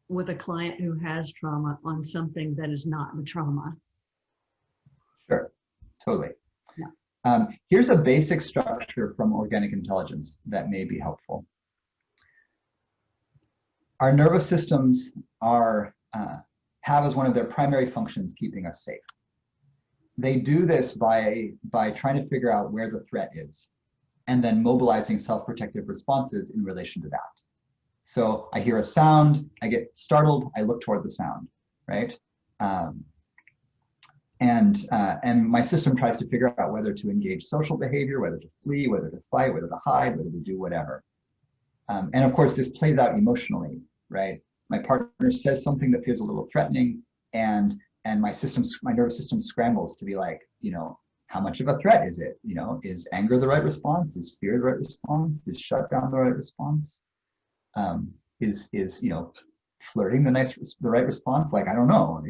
with a client who has trauma on something that is not the trauma. Sure, totally. Yeah. Here's a basic structure from organic intelligence that may be helpful. Our nervous systems have as one of their primary functions keeping us safe. They do this by trying to figure out where the threat is and then mobilizing self-protective responses in relation to that. So I hear a sound, I get startled, I look toward the sound, right? And my system tries to figure out whether to engage social behavior, whether to flee, whether to fight, whether to hide, whether to do whatever. And of course, this plays out emotionally, right? My partner says something that feels a little threatening, and my nervous system scrambles to be like, how much of a threat is it? Is anger the right response? Is fear the right response? Is shutdown the right response? Is flirting the right response? Like, I don't know.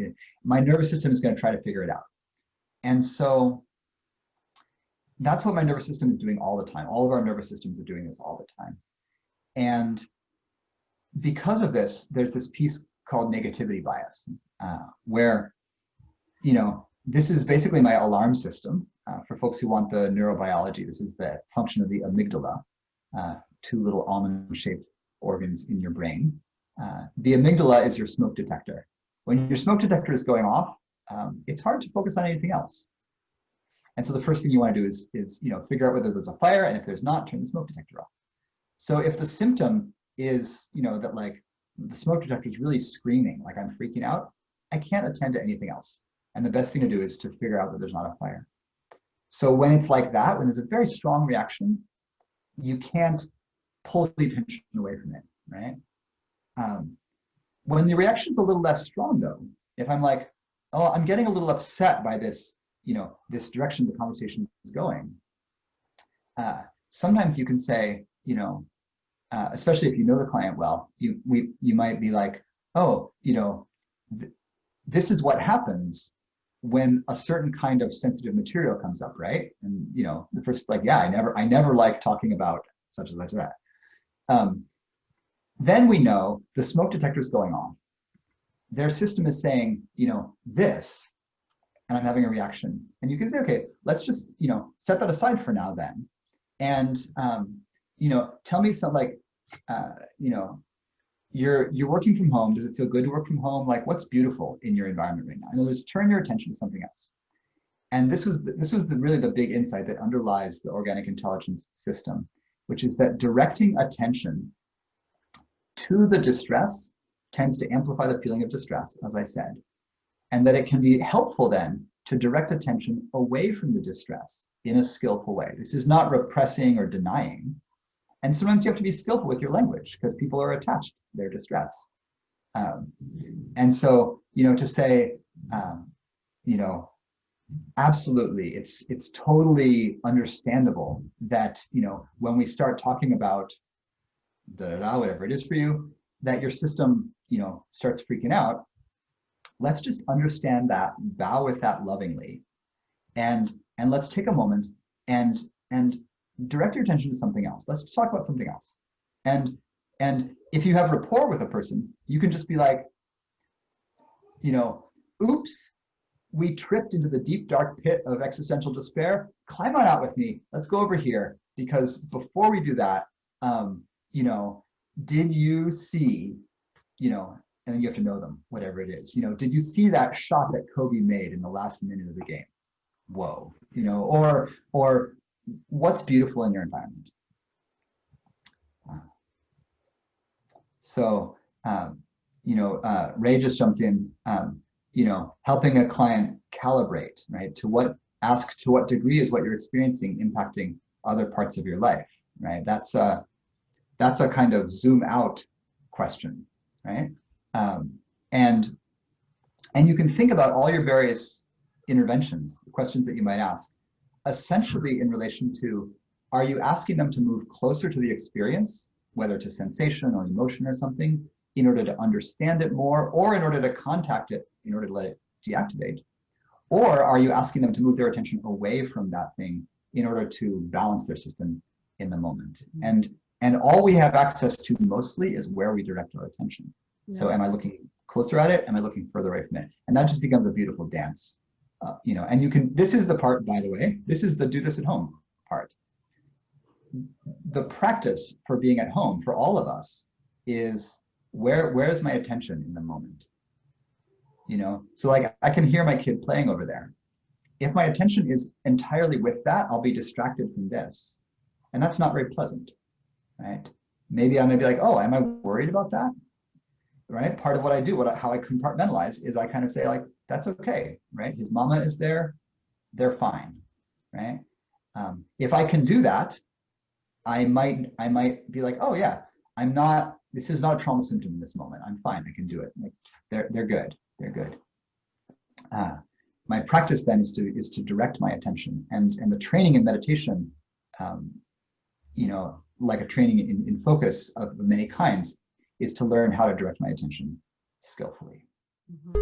My nervous system is going to try to figure it out. And so that's what my nervous system is doing all the time. All of our nervous systems are doing this all the time. And because of this, there's this piece called negativity bias, where, this is basically my alarm system. For folks who want the neurobiology, this is the function of the amygdala, two little almond-shaped organs in your brain. The amygdala is your smoke detector. When your smoke detector is going off, it's hard to focus on anything else. And so the first thing you want to do is figure out whether there's a fire, and if there's not, turn the smoke detector off. So if the symptom is, that like the smoke detector is really screaming, like I'm freaking out, I can't attend to anything else. And the best thing to do is to figure out that there's not a fire. So when it's like that, when there's a very strong reaction, you can't pull the attention away from it, right? When the reaction is a little less strong though, if I'm like, oh, I'm getting a little upset by this, this direction the conversation is going, sometimes you can say, especially if you know the client well, you might be like, oh, this is what happens when a certain kind of sensitive material comes up, right? And the person's like, yeah, I never like talking about such and such as that. Then we know the smoke detector is going on. Their system is saying, this, and I'm having a reaction. And you can say, okay, let's just, set that aside for now then. And, tell me something like, you're working from home. Does it feel good to work from home? Like, what's beautiful in your environment right now? In other words, turn your attention to something else. And this was really the big insight that underlies the organic intelligence system, which is that directing attention to the distress tends to amplify the feeling of distress, as I said, and that it can be helpful then to direct attention away from the distress in a skillful way. This is not repressing or denying. And sometimes you have to be skillful with your language because people are attached to their distress. And so, to say, absolutely, it's totally understandable that, when we start talking about whatever it is for you, that your system, starts freaking out. Let's just understand that, bow with that lovingly, and let's take a moment and direct your attention to something else. Let's talk about something else. And if you have rapport with a person, you can just be like, oops, we tripped into the deep, dark pit of existential despair. Climb on out with me. Let's go over here. Because before we do that, did you see, and then you have to know them, whatever it is, did you see that shot that Kobe made in the last minute of the game? Whoa, or what's beautiful in your environment? So, Ray just jumped in, helping a client calibrate, right? Ask to what degree is what you're experiencing impacting other parts of your life, right? That's a kind of zoom out question, right? And you can think about all your various interventions, the questions that you might ask, essentially in relation to, are you asking them to move closer to the experience, whether to sensation or emotion or something, in order to understand it more, or in order to contact it, in order to let it deactivate? Or are you asking them to move their attention away from that thing in order to balance their system in the moment? And all we have access to mostly is where we direct our attention. So Yeah. am I looking closer at it? Am I looking further away from it? And that just becomes a beautiful dance. And you can, this is the part, by the way, this is the do this at home part. The practice for being at home for all of us is where is my attention in the moment? So like I can hear my kid playing over there. If my attention is entirely with that, I'll be distracted from this. And that's not very pleasant, right? Maybe I may be like, oh, am I worried about that? Right? Part of what I do, how I compartmentalize is I kind of say like, that's okay, right? His mama is there, they're fine, right? If I can do that, I might be like, oh yeah, this is not a trauma symptom in this moment. I'm fine, I can do it. Like they're good, they're good. My practice then is to direct my attention, and the training in meditation, like a training in focus of many kinds, is to learn how to direct my attention skillfully. Mhm.